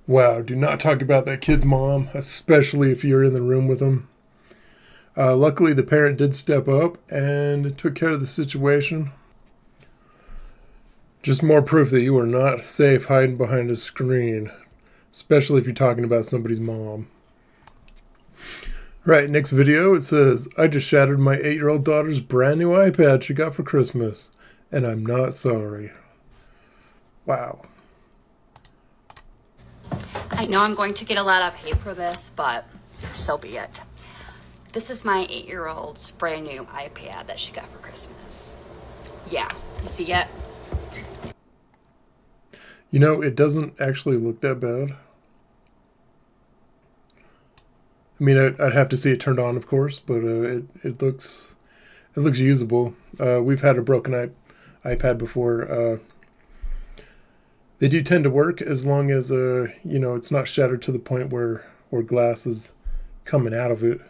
Wow, do not talk about that kid's mom, especially if you're in the room with them. Luckily, the parent did step up and took care of the situation. Just more proof that you are not safe hiding behind a screen, especially if you're talking about somebody's mom. Right, next video, it says, I just shattered my 8-year-old daughter's brand new iPad she got for Christmas, and I'm not sorry. Wow. I know I'm going to get a lot of hate for this, but so be it. This is my 8-year-old's brand new iPad that she got for Christmas. Yeah, you see it? You know, it doesn't actually look that bad. I mean, I'd have to see it turned on, of course, but it looks usable. We've had a broken iPad before. They do tend to work as long as it's not shattered to the point where glass is coming out of it.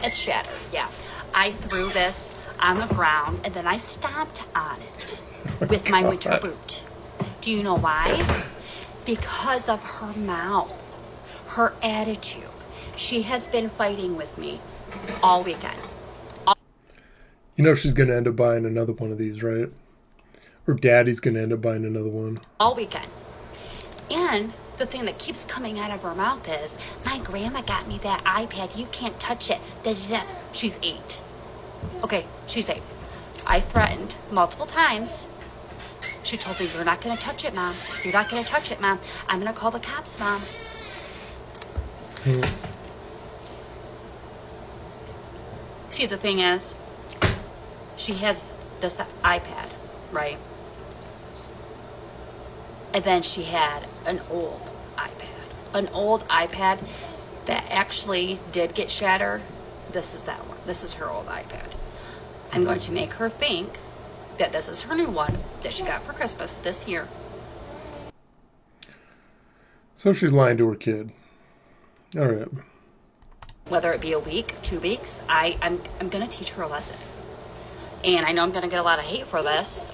It's shattered, yeah. I threw this on the ground and then I stomped on it with my winter boot. Do you know why? Because of her mouth, her attitude. She has been fighting with me all weekend. You know she's going to end up buying another one of these, right? Or Daddy's going to end up buying another one. All weekend. And the thing that keeps coming out of her mouth is, my grandma got me that iPad. You can't touch it. Da-da-da. She's 8. Okay, she's 8. I threatened multiple times. She told me, you're not going to touch it, Mom. You're not going to touch it, Mom. I'm going to call the cops, Mom. See, the thing is, she has this iPad, right? And then she had an old iPad that actually did get shattered. This is that one. This is her old iPad. I'm going to make her think that this is her new one that she got for Christmas this year. So she's lying to her kid. All right. Whether it be a week, 2 weeks, I'm going to teach her a lesson. And I know I'm going to get a lot of hate for this.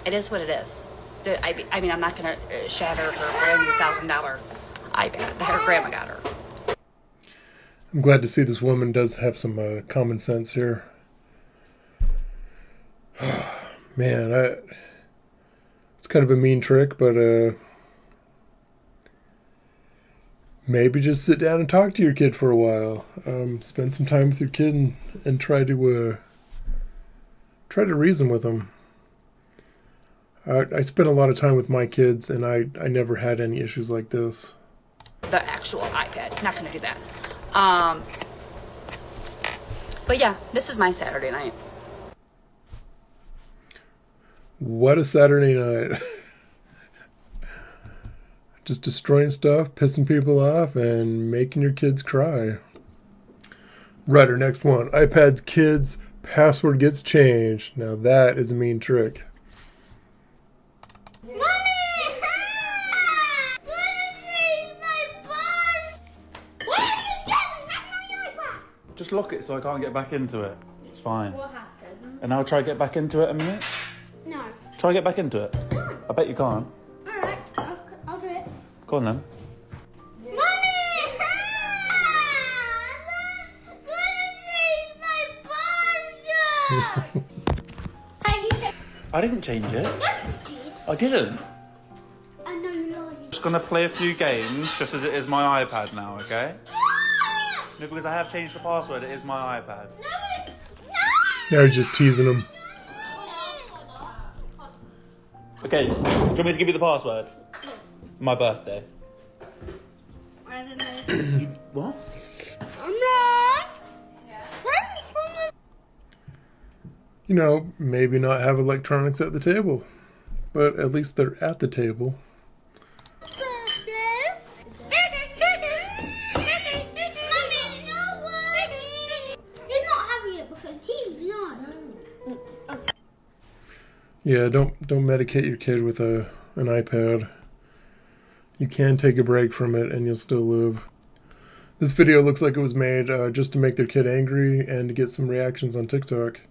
It is what it is. I mean, I'm not going to shatter her brand new $1,000 iPad that her grandma got her. I'm glad to see this woman does have some common sense here. Man, it's kind of a mean trick, but maybe just sit down and talk to your kid for a while. Spend some time with your kid and try to reason with them. I spent a lot of time with my kids, and I never had any issues like this. The actual iPad. Not going to do that. But yeah, this is my Saturday night. What a Saturday night. Just destroying stuff, pissing people off, and making your kids cry. Right, our next one. iPad's kids' password gets changed. Now that is a mean trick. Just lock it so I can't get back into it. It's fine. What happens? And I'll try to get back into it in a minute. No. Try to get back into it. No. I bet you can't. Alright, I'll do it. Go on then. I didn't change it. Yes, you did. I didn't. I know you lied. Just gonna play a few games just as it is my iPad now, okay? No, because I have changed the password, it is my iPad. Now he's just teasing him. Okay, do you want me to give you the password? My birthday. I don't know. What? You know, maybe not have electronics at the table, but at least they're at the table. Yeah, don't medicate your kid with an iPad. You can take a break from it and you'll still live. This video looks like it was made just to make their kid angry and to get some reactions on TikTok.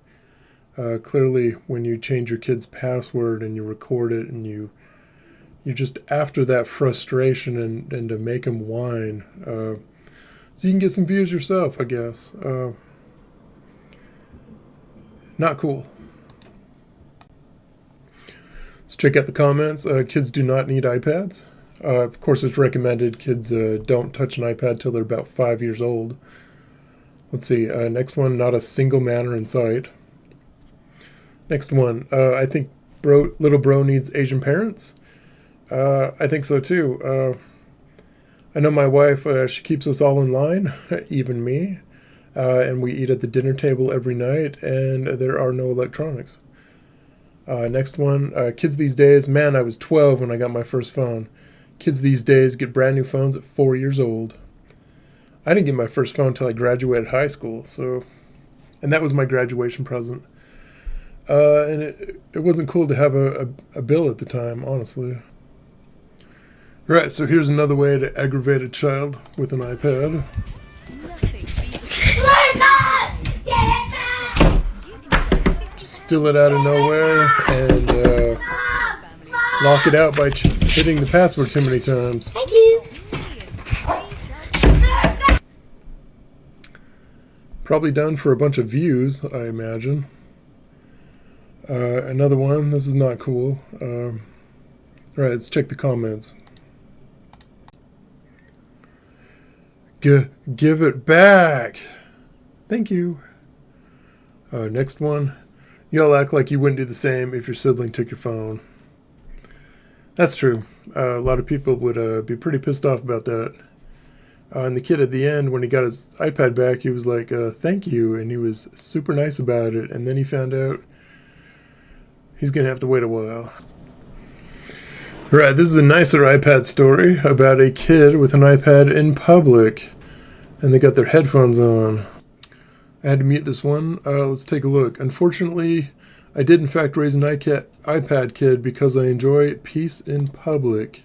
Clearly, when you change your kid's password and you record it and you you're just after that frustration and to make them whine. So you can get some views yourself, I guess. Not cool. Let's check out the comments. Kids do not need iPads. Of course, it's recommended kids don't touch an iPad till they're about 5 years old. Let's see. Next one, not a single manner in sight. Next one, I think little bro needs Asian parents. I think so too. I know my wife, she keeps us all in line, even me. And we eat at the dinner table every night, and there are no electronics. Next one, kids these days, man, I was 12 when I got my first phone. Kids these days get brand new phones at 4 years old. I didn't get my first phone until I graduated high school, and that was my graduation present. And it wasn't cool to have a bill at the time, honestly. Right, so here's another way to aggravate a child with an iPad. Just steal it out of nowhere and lock it out by hitting the password too many times. Thank you. Probably done for a bunch of views, I imagine. Another one, this is not cool. Alright, let's check the comments. Give it back! Thank you. Next one. Y'all act like you wouldn't do the same if your sibling took your phone. That's true. A lot of people would be pretty pissed off about that. And the kid at the end, when he got his iPad back, he was like, thank you, and he was super nice about it. And then he found out he's going to have to wait a while. Right, this is a nicer iPad story about a kid with an iPad in public. And they got their headphones on. I had to mute this one. Let's take a look. Unfortunately, I did in fact raise an iPad kid because I enjoy peace in public.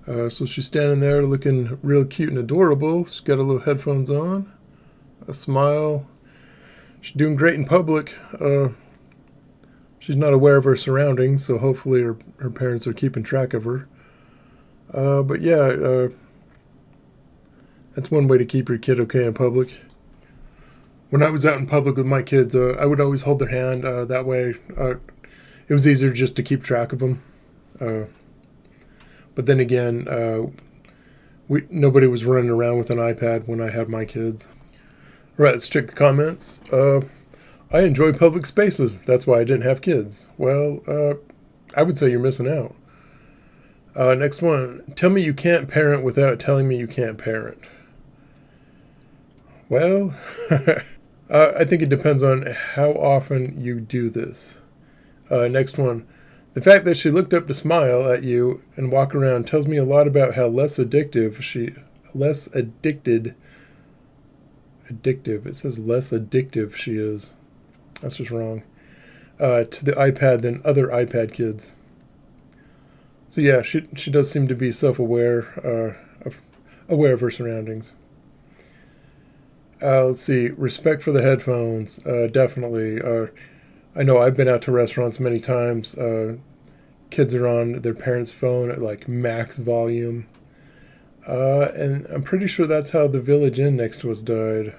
So she's standing there looking real cute and adorable. She's got her little headphones on. A smile. She's doing great in public. She's not aware of her surroundings, so hopefully her parents are keeping track of her. But yeah, that's one way to keep your kid okay in public. When I was out in public with my kids, I would always hold their hand. That way, it was easier just to keep track of them. But then again, nobody was running around with an iPad when I had my kids. Right, let's check the comments. I enjoy public spaces. That's why I didn't have kids. Well, I would say you're missing out. Next one. Tell me you can't parent without telling me you can't parent. Well, I think it depends on how often you do this. Next one. The fact that she looked up to smile at you and walk around tells me a lot about how less addicted, it says less addictive she is. That's just wrong. To the iPad than other iPad kids. So yeah, she does seem to be self-aware, aware of her surroundings. Let's see, respect for the headphones, definitely. I know I've been out to restaurants many times. Kids are on their parents' phone at like max volume. And I'm pretty sure that's how the Village Inn next to us died.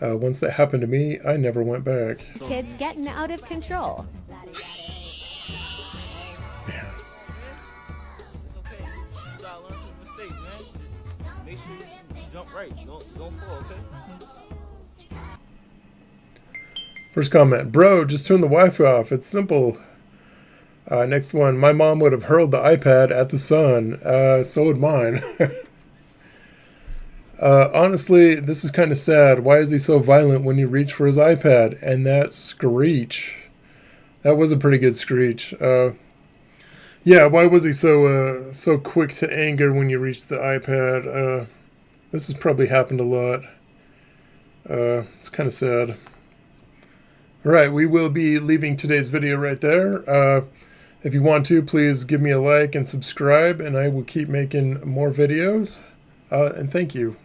Once that happened to me, I never went back. Kids getting out of control. Yeah. It's okay. You gotta learn from mistakes, man. Make sure you jump right. Don't fall, okay? First comment, bro, just turn the Wi-Fi off. It's simple. Next one, my mom would have hurled the iPad at the sun. So would mine. Honestly, this is kind of sad. Why is he so violent when you reach for his iPad? And that screech. That was a pretty good screech. Yeah, why was he so quick to anger when you reached the iPad? This has probably happened a lot. It's kind of sad. All right, we will be leaving today's video right there. If you want to, please give me a like and subscribe, and I will keep making more videos. And thank you.